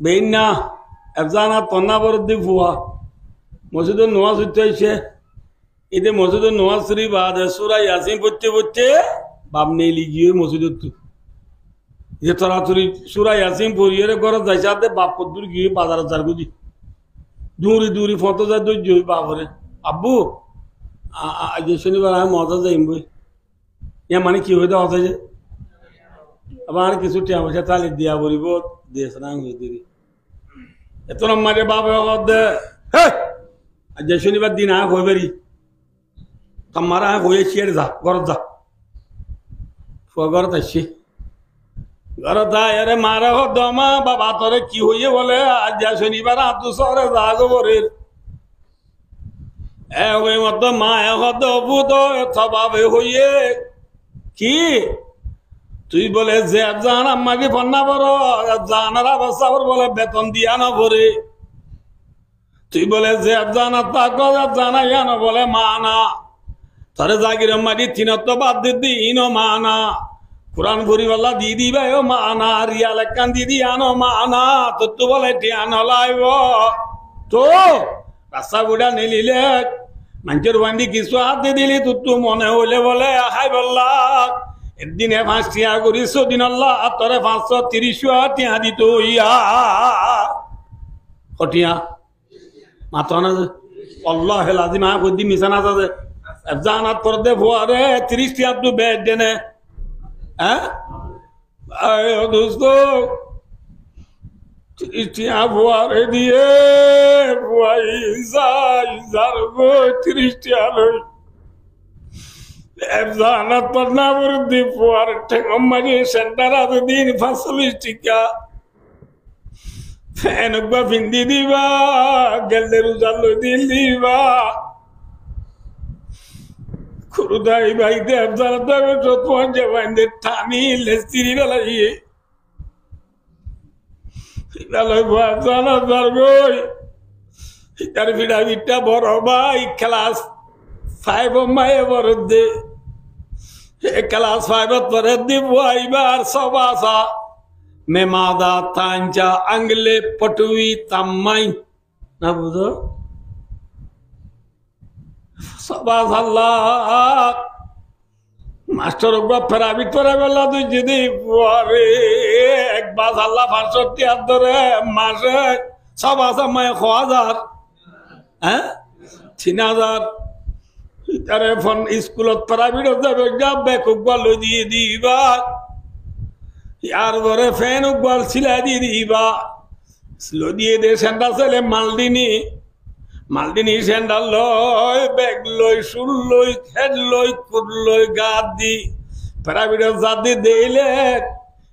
বেইন না এফজানা তন্না বরদ্দি ফুয়া মসজিদের নোয়াজ উঠতে হয়েছে এতে মসজিদের নোয়াজ শরীফ আদে সুরা ইয়াসিন পড়তে পড়তে বাপ নেই লিগিয়ে মসজিদের তু যে তরাতরি সুরা ইয়াসিন পড়িয়ে ঘরে যাইছে আদে বাপ কদ্দুর গিয়ে বাজারে যার বুঝি দূরি দূরি ফটো যায় দৈর্য বাপরে আব্বু আজ শনিবার আমি মজা যাইম বই ইয়া মানে কি হইতে হতে যে আবার কিছু টিয়া পয়সা তালি দিয়া বলিব দেশ রাং হয়ে দিবি এত মারে বাবা দে আজ শনিবার দিন আয় হয়ে বেরি তোমারা হয়ে ছিয়ার যা ঘর যা ঘরত আসছি ঘরত আরে মারা হ দমা বাবা তোরে কি হইয়ে বলে আজ শনিবার আতু সরে যা গোবরের ওই মতো মা হদ ভূত থবাবে হইয়ে কি তুই বলে যে জান আমাকে ফন্না বড় জানার অবস্থা বলে বেতন দিয়া না ভরে তুই বলে যে জানা তাক জানাইয়া না বলে মানা তারে জাগির মাটি তিনত বাদ দিন মানা কোরআন ভরিবাল্লা দি দিবে ও মানা রিয়াল কান দিদি আনো মানা তো তু বলে টিয়ান লাইব তো রাস্তা গুড়া নিলিলে মানুষের বান্ডি কিছু হাত দিয়ে দিলি তু মনে হইলে বলে হাই বললা একদিনে 5 টিয়া করিস দিন আল্লাহ তোরে 530 টিয়া দিত ইয়া কটিয়া মাথা না আল্লাহ লাজিম আ কদি মিশানা আছে জানাত করে দে ভুয়ারে 30 টিয়া তো বেড দেনে হ্যাঁ আরে দোস্ত 30 টিয়া ভুয়ারে দিয়ে ভুয়াই যাই যার গো 30 টিয়া লই জানাত পড়না বরদি ভুয়ার ঠেঙ্গম্মানি সেন্টার আছে দিন 45 টিকা ফ্যান একবার ভিন্দি দিবা গেলদের উজাল দিল দিবা খুরুদাই ভাই দেব জানা তবে তোমার জবাইদের ঠানি লেস্তিরি বেলাইয়ে বেলায় ভুয়া জানা যার গই তার ভিড়া ভিড়টা বড় ভাই ক্লাস 5 মায়ে বরদে ক্লাস 5 পরে দিব আইবার সবাসা মেমাদা তাঞ্জা আঙ্গলে পটুই তাম্মাই না বুঝো সবাস আল্লাহ মাস্টার প্রাইভেট পড়া বেলা তুই যদি একবার আল্লাহ 65 ধরে মাসে সবাসা মায়ে 1000 হ্যাঁ 3000 তারে ফোন স্কুলত প্রাইভেট যাবে যাবে কুকবার লই দিয়ে দিবা ইয়ার ঘরে ফ্যান উকবার সিলাই দিয়ে দিবা লই দিয়ে দে সেন্টার ছেলে মালদিনী সেন্টার লই ব্যাগ লই শুল লই খেদ লই কুট লই গাদ দি প্রাইভেট জাদি দিলে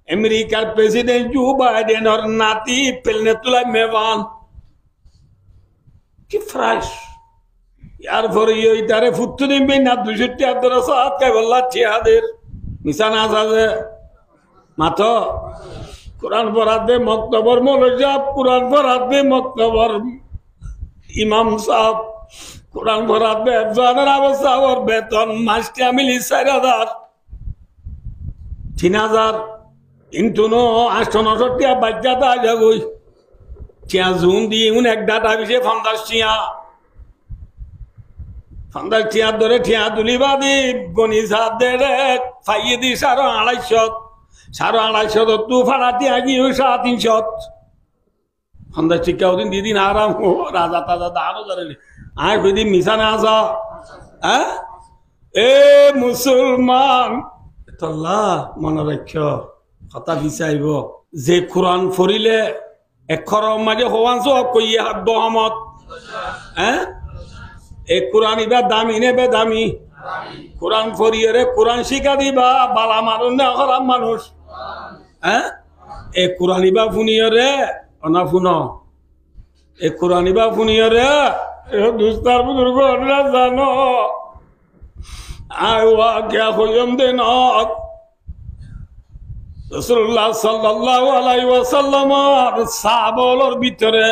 আমেরিকার প্রেসিডেন্ট জো বাইডেনের নাতি পেলনে তুলাই মেবান কি ফ্রেশ यार फिर ये इतारे फुत्तुनी में ना दुष्टी आदर साथ का वल्ला चियादेर मिसाना साजे मातो कुरान पढ़ाते मक्तबर मौलजाब कुरान पढ़ाते मक्तबर इमाम साहब कुरान पढ़ाते अफजान अवस्था और बेतन मास्टर मिली 4000 3000 इंतुनो 890 बच्चा था जगोई चिया जून दी उन एक डाटा विषय फंदाशिया फंदार टिया धरे टिया तुलिबादी गणि साथ दे रे फाइये दी 250 तू फाड़ा टिया की 350 फंदार चिक्का उदिन दीदी नाराम हो राजा ताजा दानो जरे आए कोई दी मिसा ना सा हैं ए मुसलमान तल्ला मन रखो खता बिसाइबो जे कुरान फरिले अक्षर माजे होवांसो कोई हाथ बहमत हैं एक कुरान इबा दामी ने बे दामी कुरान फरिए रे कुरान शिका दिबा बाला मानुन ना खराब मानुष हैं एक कुरान इबा फुनिए रे अना फुनो एक कुरान इबा फुनिए रे ए दुस्तार बुजुर्ग अल्लाह जानो आवा क्या होयम देना रसूलुल्लाह सल्लल्लाहु अलैहि वसल्लम साहबोलर ভিতরে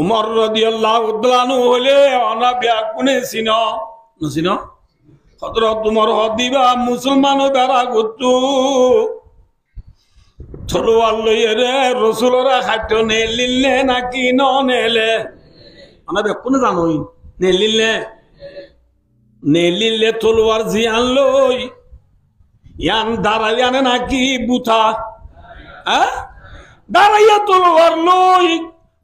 उमर রাদিয়াল্লাহু তাআলা হলে অনা ব্যাকুনে সিনো নসিনো হযরত উমর হদিবা মুসলমান দ্বারা গুতু তলোয়ার লইয়ে রে রসুলরা খাদ্য নেলিলে নাকি নেলে মানে বেকুনে জানোই নেলিলে তলোয়ার জিয়ান লই ইয়ান দাঁড়াইয়ানে নাকি বুথা দাঁড়াইয়া তলোয়ার লই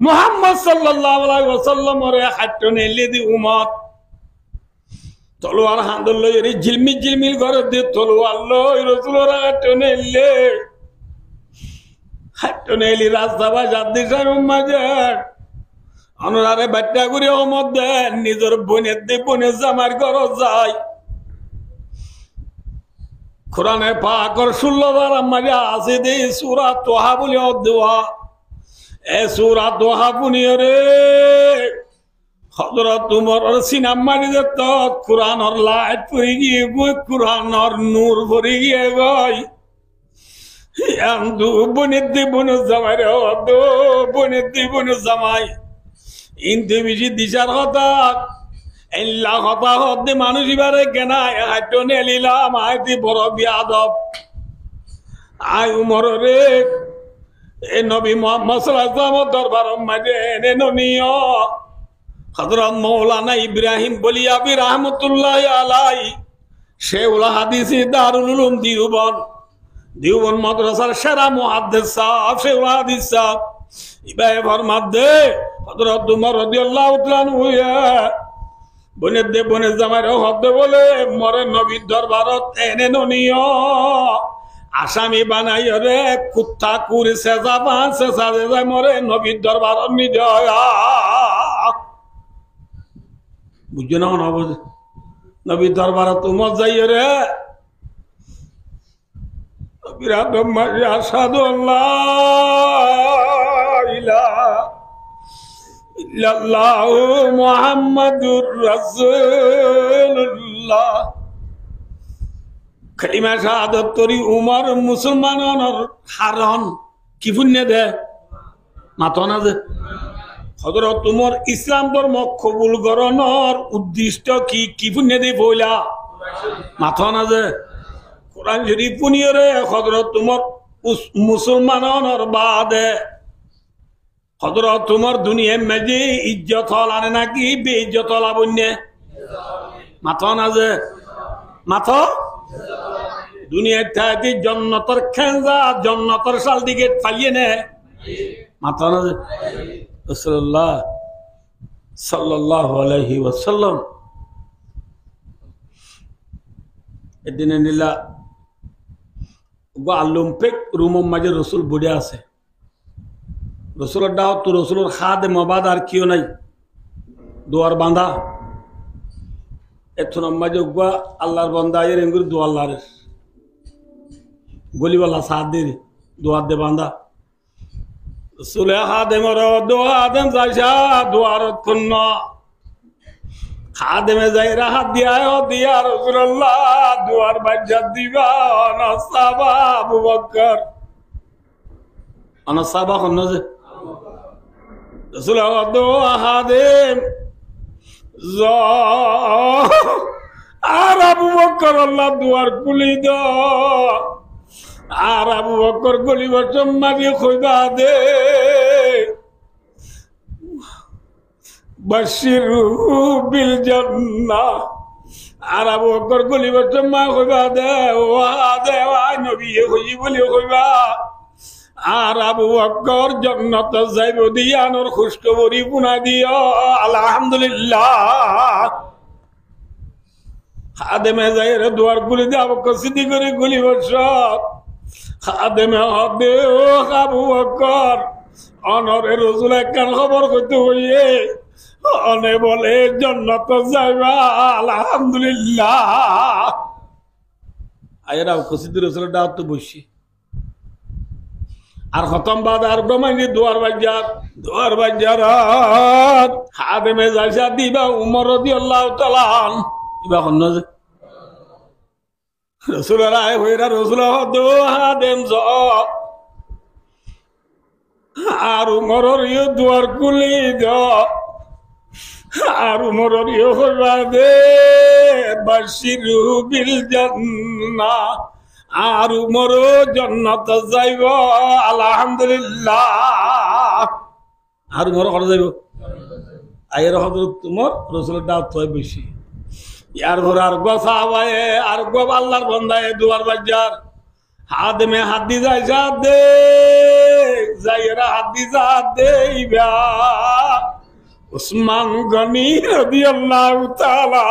মুহাম্মদ সাল্লাল্লাহু আলাইহি ওয়াসাল্লাম রে খাদ্য নেলি দি উম্মত তলোয়ার হাঁদল লই রে ঝিলমিল করে দি তলোয়ার লই রসুলরা খাদ্য নেলে হাটনেলি রাস্তা বাজার দিশার মাঝার অনুরারে বাট্টা করে অমত দেন নিজের বোনের দিয়ে বোনের জামার ঘর যায় কোরআনে পাকর 16 বার মাঝে আছে দে সূরা তোহা বলে দেওয়া এ সূরা তোহা বুনিয়ে রে হযরত তোমার সিনাম মারি দে তো কোরআনের লাইট পড়ে গিয়ে কোরআনের নূর পড়ে গিয়ে গই Yandu buniddi bunu zamay re odo buniddi bunu zamay indi biji dishar hota illa hota hodde manush ibare kena hatone lila maiti boro biadab ay umar re e nabi muhammad sallallahu alaihi wasallam darbar maje ene noniyo Hazrat Maulana Ibrahim Boliya bi rahmatullahi alayhi Sheikhul Hadisi Darul Ulum Diwan madrasar shara muhaddis sahab Sheikhul Hadis sahab ibaye farmadde Hazrat Umar radiyallahu ta'ala anhu bone zamare hodde bole more nabi darbarat ene noniyo asami banai re kutta kuri seza ban seza more nabi darbarat ni jaya bujna na boj nabi darbarat umar jaiye re Biradam ashhadu an la ilaha illallah Muhammadur Rasulullah kalima shahadat tori Umar musulmanonor haron ki punne de matona de Hazrat Umar Islam ধর্ম কবুল করানোর উদ্দেশ্য কি punne de bola matona de Quran Sharif puniyore Hazrat Umar musulmanonor baade Hazrat Umar duniya meje izzat alane naki be izzat alabunne mato naze mato duniya tati jannator khenza jannator sal dige palyene mato naze Rasulullah sallallahu alaihi wasallam edine nila Olympic room maje Rasul bode আছে Rasulur daw to Rasulur khade mabad ar kiyo nai duar banda etuna maje gwa Allahর banda এর এঙ্গুর দু আল্লাহর গলি wala সাথ দে দুয়ার দে banda Rasul khade maro দুয়াদম যাইসা দুয়ারত kunna খাদেমে যাই রাহাত দিয়া রাসূলুল্লাহ দুয়ার বাজ্জাত দিবা না সাহাবা আবু বকর আনা সাহাবা কোন যে রাসূলুল্লাহ দোয়া খাদেম যা আর আবু বকর আল্লাহ দুয়ার খুলি দাও আর আবু বকর গলি বসম মাগি কইবা দে Bashiru bil jannah Arabu Bakar guli bacama khoiba de wa nabi khoyi boli khoiba Arabu Bakar jannat zaibu diya nor khushkabari buna diya alhamdulillah Khademe zaire duar guli de Abu Bakar siddiq kore guli bacha Khademe hade o Abu Bakar honor Rasul kan khabar kote hoye Ane bole jannat jaiba alhamdulillah ayera khushid Rasul daat to boshi ar khatam baad ar brahmani duar bajarat hademe jaisa diba Umar radiyallahu ta'ala iba khonno Rasul rai hoira Rasul do hadem zo ar Umar yo duar kuli do Aru moror yo khobade bashiru bil jannah আর উমর জান্নাত যাইব আলহামদুলিল্লাহ। আর উমর কত যাইব আয়ের হযরত উমর রাসূলের দাওয়াত হয় বেশি। ইয়ার পর আর গো সাহাবায়ে আর গো আল্লাহর বান্দায়ে দুয়ার বাজার হাদমে হাদি যায় দে যাইরা হাদি যা দেইবা উসমান গনি রাদিয়াল্লাহু তাআলা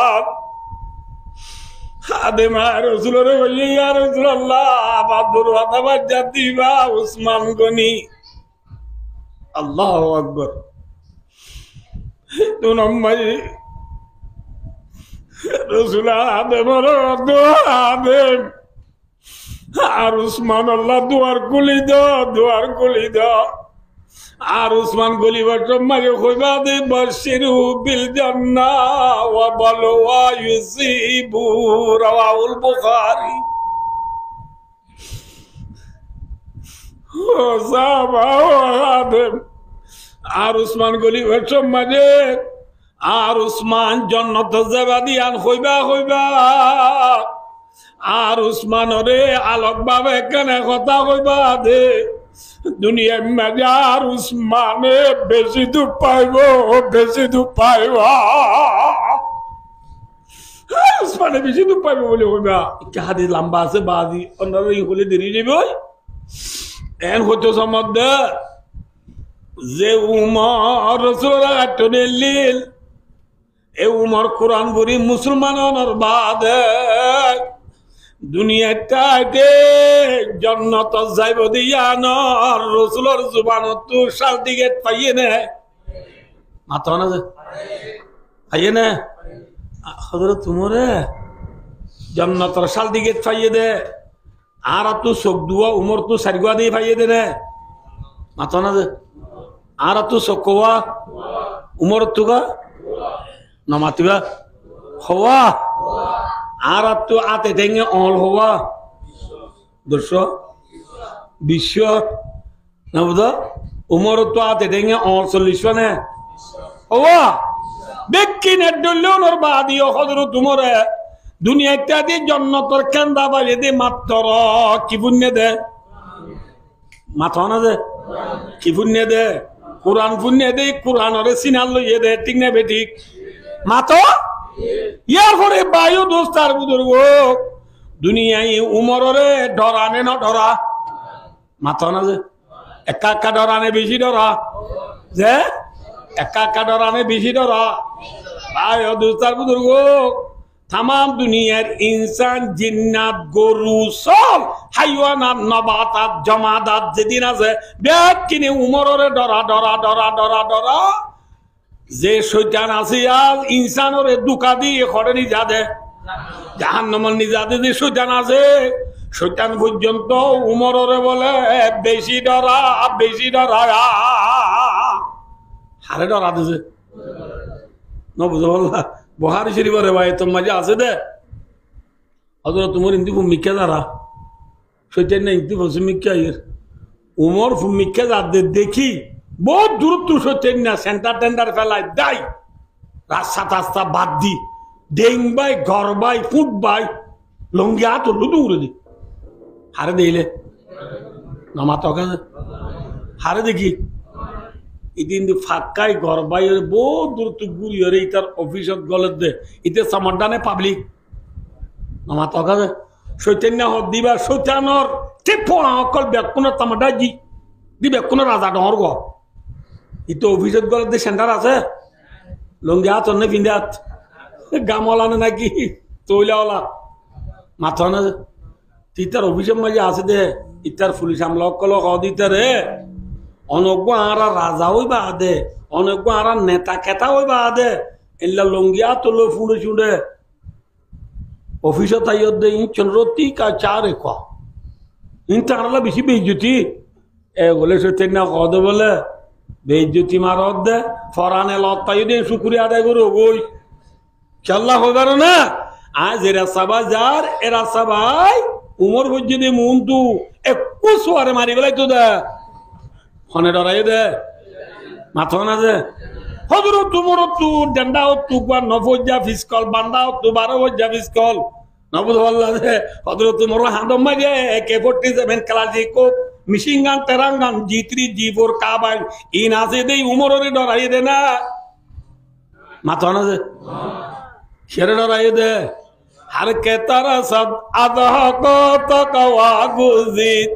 হাদমে রাসূলের বলি ইয়া রাসূলুল্লাহ বাদুর ওয়াদা বাজার দিবা উসমান গনি। আল্লাহু আকবার। দু নম্বর রাসূল আদমের দোয়াবেন আর উসমান আল্লাহ দুয়ার খুলি দাও দুয়ার খুলি দাও। আর উসমান গলিবার মাঝে কইবা দে বাশিরু বিল জান্নাহ ওয়া বালওয়া ইউসিবু রাওয়াহুল বুখারী। ও সাহাবা আদম আর উসমান গলিবার মাঝে আর উসমান জান্নাত যাবা দিয়ান কইবা কইবা আর উসমান রে আলোক ভাবে কেন কথা কইবা দে দুনিয়ার মাঝে আর উসমানে বেশি দুঃখ পাইব বেশি দুঃখ পাইব উসমানে বেশি দুঃখ পাইব বলে কইবা। একটা হাদিস লম্বা আছে বাদি অন্যরা হলে দেরি যাবে এন হতো সম্বন্ধে যে উমর রাসূলুল্লাহ আটনিল এ উমর কোরআন বলি মুসলমানের বাদে দুনিয়াটাতে জান্নাত যাইব দিয়া নর রাসূলের জুবানত সার্টিফিকেট পাইয়ে না মাত্র না যে পাইয়ে না হযরত উমরে জান্নাতের সার্টিফিকেট পাইয়ে দে আর তো চোখ দুয়া উমর তো সারিগুয়া দিয়ে পাইয়ে দে না মাত্র না যে আর তো চোখা উমর তুগা নমাতিবা হওয়া আর তো আতে দেঙ্গে অল হওয়া 220 না বুঝা উমর তো আতে দেঙ্গে অল 40 নে হওয়া বেকিনে ডলনোর বাদি হযরত উমরে দুনিয়াটা দি জান্নাতের কান্দা বাজে দে মাত্র কি পুণ্য দে মাথা না দে কি পুণ্য দে কোরআন পুণ্য দে কোরআনরে সিনাল লইয়ে দে ঠিক না বেঠিক মাতো ইয়ার পরে বায়ু দোস্তার বুজুর্গ দুনিয়ায় উমরে ডরানে না ডরা মাতো না যে একা একা ডরানে বেশি ডরা যে একা একা ডরানে বেশি ডরা বায়ু দোস্তার বুজুর্গ তাম দুনিয়ার ইনসান জিন্নাত গরু সব হাইওয়ানাত নবাতাত জমাদাত যেদিন আছে ব্যাগ কিনে উমরে ডরা ডরা ডরা ডরা ডরা যে শৈতান আছে আর ইনসানরে দুকা দিয়ে ঘরে নিজা দে জাহান্নামের নিজা দে যে শৈতান আছে শৈতান পর্যন্ত উমরে বলে বেশি ডরা হারে ডরা দিছে ন বুঝো বললা বুখারী শরীফের রিওয়ায়াতের মাঝে আছে দে হযরত উমর ইনতি ভূমিকা দ্বারা শৈতান না ইনতি ভূমিকা এর উমর ভূমিকা যাতে দেখি বহুত দূরত্ব শৈতান না সেন্টার টেন্ডার ফেলাই দাই রাস্তা টাস্তা বাদ দি ডেং বাই ঘর বাই ফুট বাই লঙ্গি হাত হলো উড়ে দি হারে দিলে নামা তো হারে দেখি এদিন ফাঁকাই ঘর বাইরে বহুত দূরত্ব ঘুরি হরে ইতার অফিসত গলত দে ইতে সামডানে পাবলিক নামা তো শৈতান্য হদ দিবা শৈতানর টেপা অকল বেকুনের তামাডা জি দি বেকুনের রাজা ডর গো ইতো অফিসত গলত দে সেন্টার আছে লঙ্গি হাত অন্য পিন্দাত গামলা নাকি তৈলাওয়ালা মাথা না তিতার অফিসের মাঝে আছে দে ইতার পুলিশ আমলা অকল দিতারে অনজ্ঞ আরা রাজা হই বা দে অনজ্ঞ আরা নেতা খেতা হই বা দে এলা লঙ্গিয়া তোলো ফুড়ে চুড়ে অফিসত আইয়ত দে ইন রতি কা চারে ক ইন তারলা বেশি বেইজ্জতি এ বলে সত্যি না কদ বলে বেইজ্জতি মারত দে ফরানে লত পাই দে শুকরিয়া আদায় করো ওই চাল্লা হইবার না আজ এরা সবাই যার এরা সবাই উমর বজ্জিদে মুন্তু 21 ওয়ারে মারি গলাই তো দে হনে ডরাই দে মাথা না দে হযরত উমর তু ডন্ডা তু বা নফজা ফিসকল বান্দা তু 12 বজ্জা ফিসকল নবুদ আল্লাহ হযরত মোরা হাদম মাঝে AK-47 ক্লাসিকো মিশিং গান তেরাঙ্গান G3 G4 কাবাইন ইন আছে দেই উমরের ডরাই দে না মাথা না যে শের ডরাই দে हर के तरसद अदह को तो कवा गुजित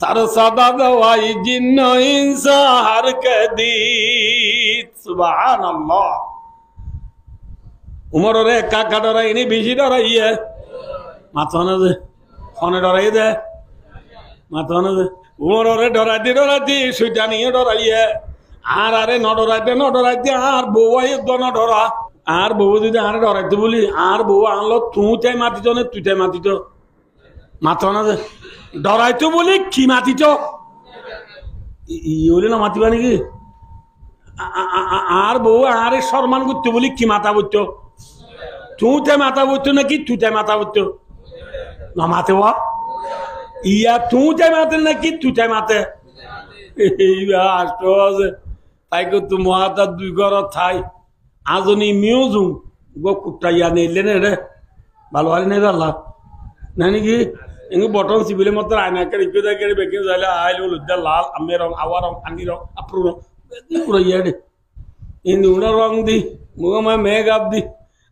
तरसद दवाई जिन्नो इंसा हर के दीत सुभान अल्लाह उमर रे काका डराई नहीं बिजी डराई है माथा ना दे खाने डराई दे माथा ना दे उमर रे डराती सुजानी डराई है आरे न डराते आर बोवाई दो न डरा আর বউ যদি আর ডরাইতে বলি আর বউ আনলো তুই চাই মাতিছ না তুই চাই মাতিছ মাথা না ডরাইতো বলি কি মাতিছ ইয়ে না মাতিবা নাকি আর বউ আরে সম্মান করতে বলি কি মাথা বলতো তুই চাই মাথা বলতো নাকি তুই চাই মাথা বলতো না মাতে ইয়া তুই চাই মাতে নাকি তুই চাই মাতে আছে তাই করতো মহাতার দুই ঘর থাই আজনি মিউজুম গো কুটাইয়া নেইলে রে ভালো হারি নেই আল্লাহ না নাকি এঙ্গু বটন সিবিলে মত আয়না কে রিপে দা কে বেকে যাইলে আইল উদ্দা লাল আমে রং আওয়া রং আনি রং আপরু রং কুরাইয়া দে ইন্দু উড়া রং দি মুগমা মেঘ আপ দি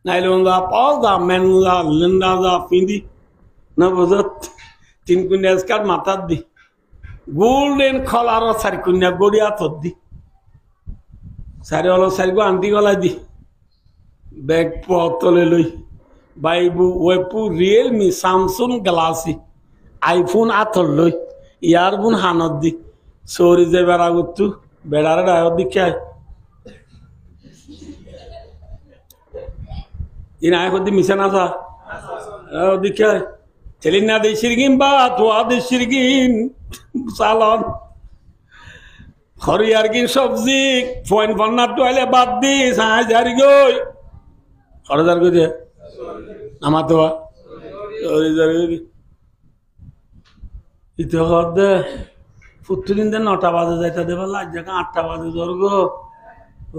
নাইলে ওন্দা পাস দা মেনুদা লিন্ডা দা ফিন্দি না বজত তিন কুন্যা স্কার মাথাত দি গোল্ডেন খলার সারি কুন্যা গড়িয়া তদ দি সারি হলো সারিগো আন্টি গলা দি ব্যাগ পতলে লই বাইবু ওয়েপু রিয়েলমি স্যামসুং গ্যালাক্সি আইফোন আথর লই ইয়ারবুন হানত দি সরি যে বেড়া গুতু বেড়ারে ডায়র দিকে ইন আয় কদি মিশন আসা দিকে চেলিন না দেশিরগিন বা তোয়া দেশিরগিন সালন হরিয়ারগিন সবজি ফোন ফন্নার টয়লে বাদ দি সাহায্য হারি গই হরদার গই দে আমার তো ইতে হদে প্রতিদিন দিন 9টা বাজে যাইতে দেবে লাজ জায়গা 8টা বাজে ধর গো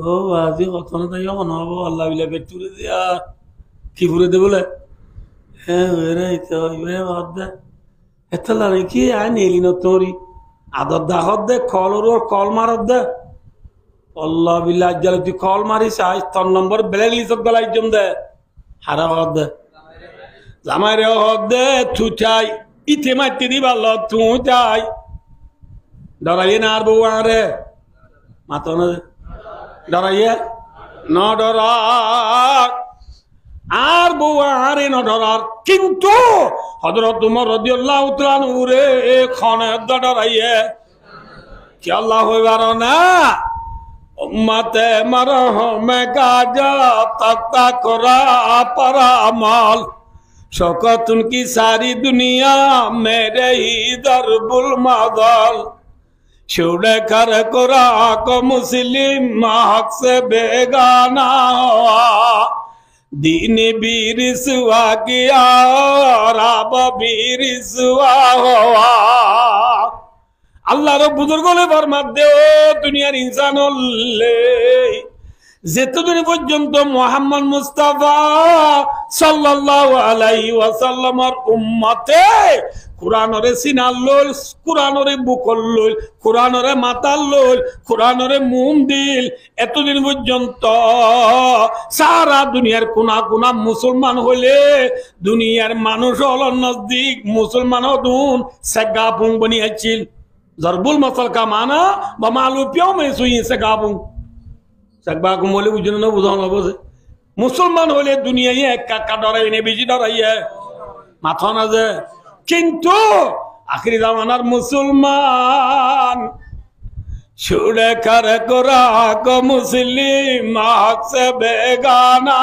ও আজি কত না তাই হব আল্লাহ বিলা পেটুরে দিয়া কি পুরে দে বলে হ্যাঁ রে ইতে হইবে হদে এত লাগে কি আই নেলি ন তোরি আদর দা হদে কলর কল মারদ দে আল্লাহ বিল্লাহ জাল তুই কল মারিস আজ তোর নম্বর ব্ল্যাক লিস্ট গলাই জম দে হারা হদে জামাই রে হদে তু চাই ইতে মাইতে দি ভালো তুই চাই ডরাইয়ে না আর বউ আরে মাতো না ডরাইয়ে ন ডরা আর বউ আরে ন ডরার কিন্তু হযরত উমর রাদিয়াল্লাহু তাআলা নূরে খানে ডরাইয়ে কি আল্লাহ হইবার না উম্মতে মারহমে গাজা তাতা করা পরামাল शौकत उनकी सारी दुनिया मेरे ही दरबुल मादल छोड़े कर कुरा को मुस्लिम हक से बेगाना हुआ दीन भी रिसवा किया और आप भी रिसवा हुआ अल्लाह रो बुजुर्गों ने फरमाते दे दुनियार इंसान ले যেতদিন পর্যন্ত মুহাম্মদ মুস্তাফা সাল্লাল্লাহু আলাইহি ওয়াসাল্লামের উম্মতে কুরআনরে সিনাল লইল কুরআনরে বুকল লইল কুরআনরে মাতাল লইল কুরআনরে মুম দিল এতদিন পর্যন্ত সারা দুনিয়ার কোনা কোনা মুসলমান হইলে দুনিয়ার মানুষ হলো নজদিক মুসলমান হদুন সেগাপুং বনিয়েছিল জরবুল মাসাল কা মানা বা মালু পিও মে সুই সেগাপুং सकबाकु मोले उजन न बुझाउन बसे मुसलमान होले दुनिया ये का डराई ने बेजी डराई है माथा ना जे किंतु आखिरी जमानार मुसलमान छुड़े कर कुरा को मुस्लिम हक से बेगाना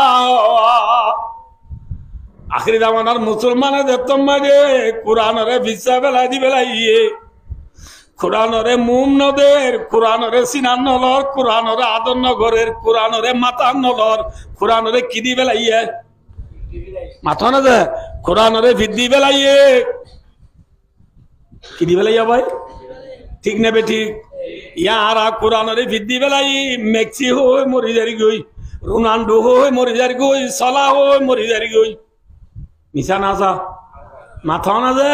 आखिरी जमानार मुसलमान है तुम मजे कुरान रे विसा बेला दी बेलाइए কুরআনরে মুম নদের কুরআনরে সিনান নলর কুরআনরে আদর নগরের কুরআনরে মাতান নলর কুরআনরে কি দি বেলাইয়ে মাথা না দে কুরআনরে ভিদি বেলাইয়ে কি দি বেলাইয়া ভাই ঠিক না বে ঠিক ইয়ারা কুরআনরে ভিদি বেলাই মেক্সি হয় মরি জারি গই রোনাল্ডো হয় মরি জারি গই সালাহ হয় মরি জারি গই মিশা না আসা মাথা না যে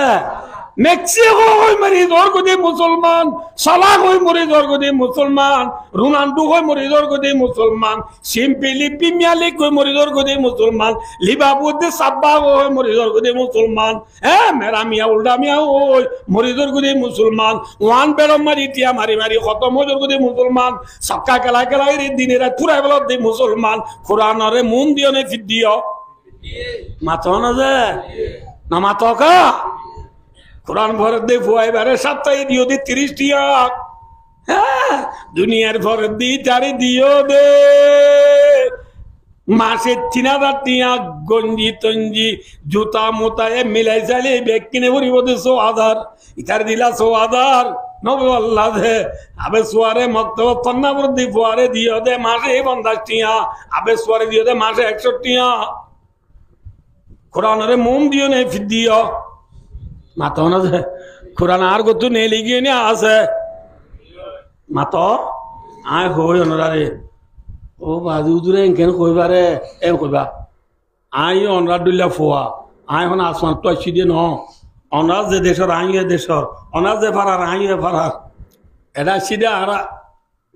মেক্সিকো হই মরি দরগদি মুসলমান সালাহ হই মরি দরগদি মুসলমান রোনাল্ডো হই মরি দরগদি মুসলমান সিম্পলি প্রিমিয়ার হই মরি দরগদি মুসলমান লিভারপুল সাব্বা হই মরি দরগদি মুসলমান হ্যাঁ মেরা মিয়া উল্টা মিয়া হই মরি দরগদি মুসলমান ওয়ান বেরম মারি টিয়া মারি মারি খতম হই দরগদি মুসলমান সক্কা খেলা খেলাই দিনে রাত পুরাই বেলা দি মুসলমান কোরআনরে মন দিও নে ফিট দিও মাথা না যে না মাথা কা কোরআন ভরে দে ফুয়াই বারে সপ্তাহে দিও দে 30 টিয়া হ্যাঁ দুনিয়ার ভরে দি তারে দিও দে মাসে 3000 টিয়া গঞ্জি তঞ্জি জুতা মোতা এ মিলাই চালে ব্যাগ কিনে ভরিব দে 100,000 ইতার দিলা 100,000 নবে আল্লাহ দে আবে সোয়ারে মক্তব তন্না ভরে দি ফুয়ারে দিও দে মাসে 50 টিয়া আবে সোয়ারে দিও দে মাসে 100 টিয়া কোরআনরে মন দিও নে ফিট দিও মাতো না যে কোরআন আর গত নেই লিগিয়ে নিয়ে আছে মাতো আয় হই অনরারে ও বাজু দূরে কেন কইবারে এম কইবা আই অনরা দুল্লা ফোয়া আই হন আসমান তো আসি দিয়ে ন অনাজ যে দেশর আই এ দেশর অনাজ যে ফারার আই এ ফারার এটা সিধা আর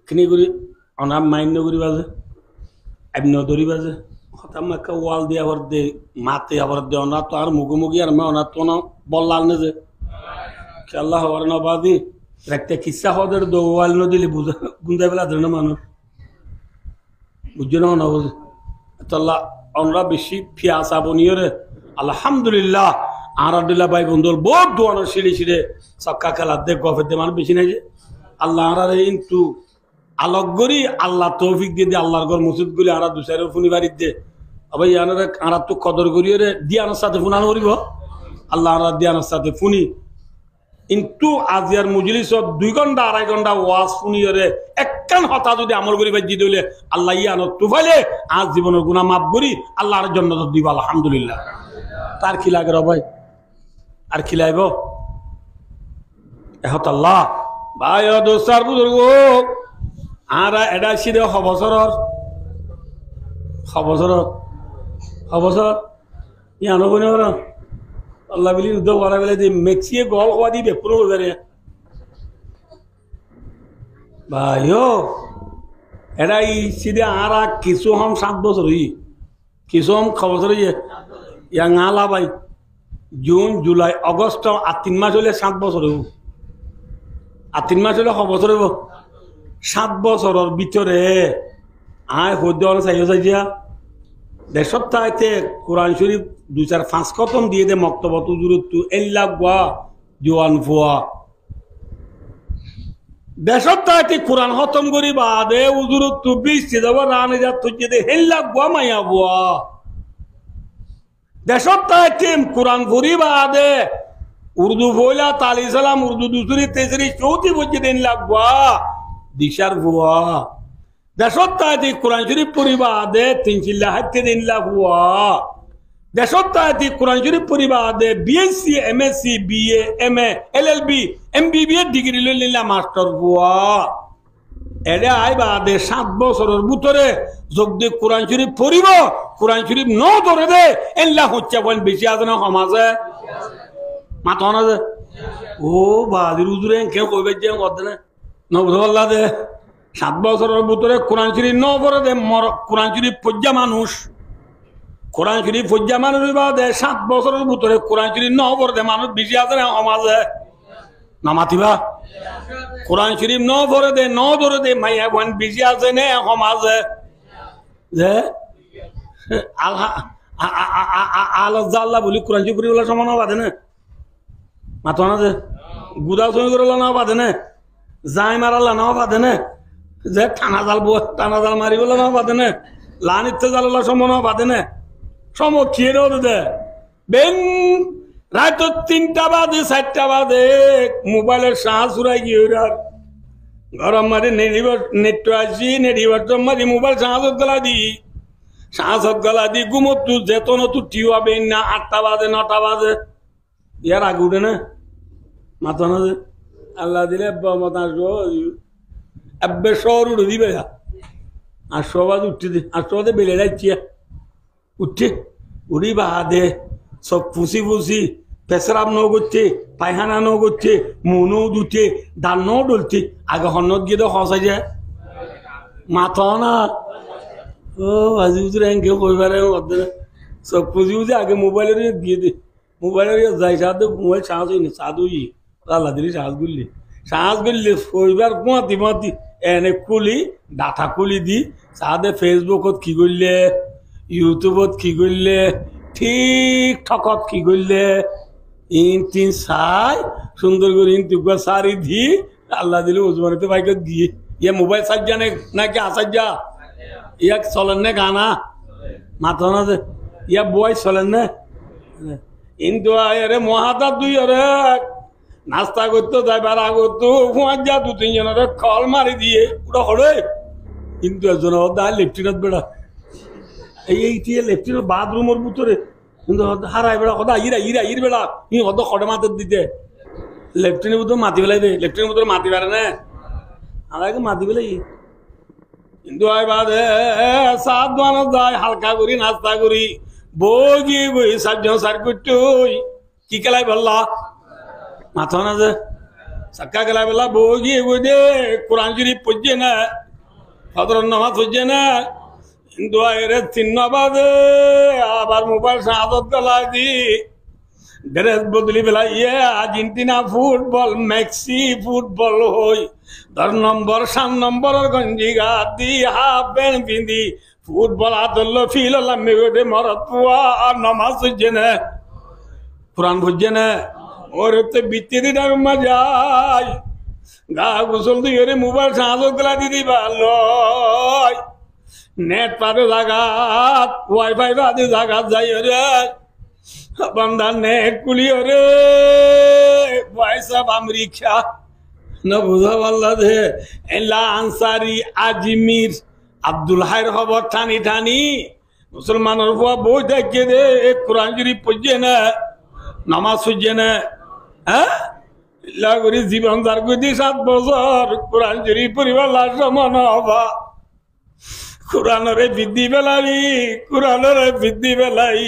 কিনি করি অনাব মাইন্য করি বাজে এমন ধরি বাজে হঠাৎ একটা ওয়াল দিয়ে আবার দে মাতে আবার দে অনা তো আর মুখোমুখি আর মা অনা তো না বললাম না যে খেলা হওয়ার না বাদি একটা কিসা হদের দো ওয়াল ন দিলে বুঝা গুন্দাই বেলা ধরে না মানুষ বুঝছো না না বুঝে তাল্লা আমরা বেশি ফিয়াসা বনিও রে আলহামদুলিল্লাহ আর আব্দুল্লাহ ভাই বন্ধুর বহুত দোয়ানোর সিঁড়ি সিঁড়ে সক্কা খেলা দেখ গফের দে মানুষ বেশি নাই যে আল্লাহ আরে কিন্তু আলোক গরি আল্লাহ তৌফিক দিয়ে দে আল্লাহর ঘর মসজিদ গুলি আরা দুসারে ফুনি বাড়ির দে আবার ইয়ানারে আরা তো কদর করিয়ে রে দিয়ানোর সাথে ফুনানো করিব আল্লাহ আরা দিয়ানোর সাথে ফুনি কিন্তু আজিয়ার মজলিস 2 ঘন্টা 2.5 ঘন্টা ওয়াজ শুনিয়ে রে একখান হতা যদি আমল করি ভাই দিলে আল্লাহ ইয়ানো তুফাইলে আজ জীবনের গুনাহ মাফ করি আল্লাহর জান্নাত দিব আলহামদুলিল্লাহ তার কি লাগে রে ভাই আর কি লাইব এহত আল্লাহ ভাই ও দোস্তার বুজুর্গ আর এটা সিধে খবসর ইয়ানো বনে ওরা আল্লাহ বিলি যুদ্ধ করা বেলে যে মেক্সিয়ে গল হওয়া দিবে পুরো বেড়ে ভাই ও এটা এই সিধে আর কিছু হম 7 বছর কিছু হম খবর ইয়া গালা ভাই জুন জুলাই অগস্ট আর 3 মাস হলে 7 বছর হইব আর 3 মাস হলে খবর হইব 7 বছরের ভিতরে আয় হদ্য চাইও চাইছিয়া দেশত তাইতে কোরআন শরীফ 2-4-5 খতম দিয়ে দে মক্তবত উজুরত এল্লা গুয়া জোয়ান ফুয়া দেশত তাইতে কোরআন খতম করি বাদে উজুরত 20 যাব রানে যা তুই দে হেল্লা গুয়া মাইয়া বুয়া দেশত তাইতে কোরআন পড়ি বাদে উর্দু বইলা তালি সালাম উর্দু দুসরি তেসরি চৌথি বজে দিন লাগবা দিশার বুয়া দেশত তাইতে কোরআন শরীফ পড়িবা দে 3 হাতে দিন লাগবা দেশত তাইতে কোরআন শরীফ পড়িবা দে BSc MSc BA MA LLB এমবিবিএ ডিগ্রি লইলা মাস্টার বুয়া এডে আইবা দে 7 বছরের ভিতরে যোগ দে কোরআন শরীফ পড়িব কোরআন শরীফ ন ধরে দে এল্লা হচ্ছে বল বেশি আছে না সমাজে মাথা না যে ও বাদির উজুরে কেউ কইবে যে করতে না নবদুল্লাহ দে 7 বছরের ভিতরে কোরআন শরীফ ন পড়ে দে কোরআন শরীফ পজ্জা মানুষ কোরআন শরীফ পজ্জা মানুষ দে 7 বছরের ভিতরে কোরআন শরীফ ন পড়ে দে মানুষ বেশি আছে না সমাজে নামাতিবা কোরআন শরীফ ন পড়ে দে ন ধরে দে মাইয়া বোন বেশি আছে না সমাজে যে আল্লাহ বলি কোরআন শরীফ পড়িবলা সমান বাদে না মাথা না যে গুদা চুরি করে না বাদে না যাই মারালা নাও বাদে না যে টানা জাল মারিবলে নাও বাদে না লান ইচ্ছে জাল সম নাও বাদে না সম খেয়ে দে বেন রাত 3টা বাজে 4টা বাজে মোবাইলের সাহা চুরাই গিয়ে গরম মারি নেট আসি নেট মারি মোবাইল সাহসত গলা দি ঘুমত তু যেতন তু টিওয়া বেন না 8টা বাজে 9টা বাজে ইয়ার আগে উঠে না মাথা না যে আল্লাহ দিলে মতা এবে শহর উঠে দিবে আর সবাজ উঠতে দে আর সবাদে বেলে যাচ্ছি উঠছে উড়ি বাদে সব ফুসি ফুসি পেশরাব ন করছে পায়খানা ন করছে মনও দুটে দান্নও ডলছে আগে হন্নত গিয়ে তো হসাই যায় মাথা না ও আজি বুঝে কেউ কইবারে সব ফুসি ফুসি আগে মোবাইলের দিয়ে দে মোবাইলের যাই সাথে মোবাইল চার্জ হয়নি চাঁদুই আল্লাহ দিলি চার্জ করলি কইবার কুয়াতি মাতি এনে খুলি ডাটা খুলি দি সাদে ফেসবুকত কি করলে ইউটিউবত কি করলে ঠিক ঠকত কি করলে ইন তিন চাই সুন্দর করে ইন তুকা সারি দি আল্লাহ দিলে উজমানিতে বাইকত দিয়ে ইয়া মোবাইল সাজ্জা নাকি আসাজ্জা ইয়া চলেন না গানা মাথা না যে ইয়া বয় চলেন না কিন্তু আরে মহাতার দুই আরে নাস্তা করতো যাইবার আগতো হুঁয়ার যা দু তিনজনের কল মারি দিয়ে ওটা হরে কিন্তু একজন দা লেফটিনত বেড়া এইটি লেফটিনত বাথরুমের ভিতরে কিন্তু হারাই বেড়া সদা ইর বেড়া ই হদ খড়ে মাতের দিতে লেফটিনের ভিতরে মাতি পেলাই দে লেফটিনের ভিতরে মাতি পারে না আমাকে মাতি পেলাই কিন্তু বাদে সাত দোয়ানো যায় হালকা করি নাস্তা করি বই গিয়ে বই সাতজন সার করতে কি খেলাই বললা মাথা না যে সাক্কা খেলা বেলা বই গিয়ে বই দে কোরআন শরীফ পড়ছে না ফজরের নামাজ পড়ছে না কিন্তু এর চিহ্ন বাদে আবার মোবাইল সাহায্য গলায় দি ড্রেস বদলি বেলা ইয়ে আর্জেন্টিনা ফুটবল মেক্সি ফুটবল হই 10 নম্বর 7 নম্বরের গঞ্জি গা দি হাফ প্যান্ট পিন্ধি ফুটবল আদল ফিল লাম্মি গোটে মরত পুয়া আর নামাজ পড়ছে না কোরআন পড়ছে না ওর তো বিত্তি ডাকমা যায় গা গোসল দিয়ে মোবাইল সাহায্য গলা দিদি ভালো নেট পারে জাগাত ওয়াইফাই বাদে জাগাত যাই রে বান্দা নেট কুলি রে পয়সা আমেরিকা না বুঝা পারলা দে এলা আনসারি আজমির আব্দুল হাইর খবর ঠানি ঠানি মুসলমানের বুয়া বই দেখে দে কোরআন শরীফ পড়ছে না নামাজ পড়ছে না হ্যাঁ লাগরি জীবন তার গতি 7 বছর কোরআন শরীফ পড়িবার লাশ মন হবা কোরআনের বৃদ্ধি বেলাই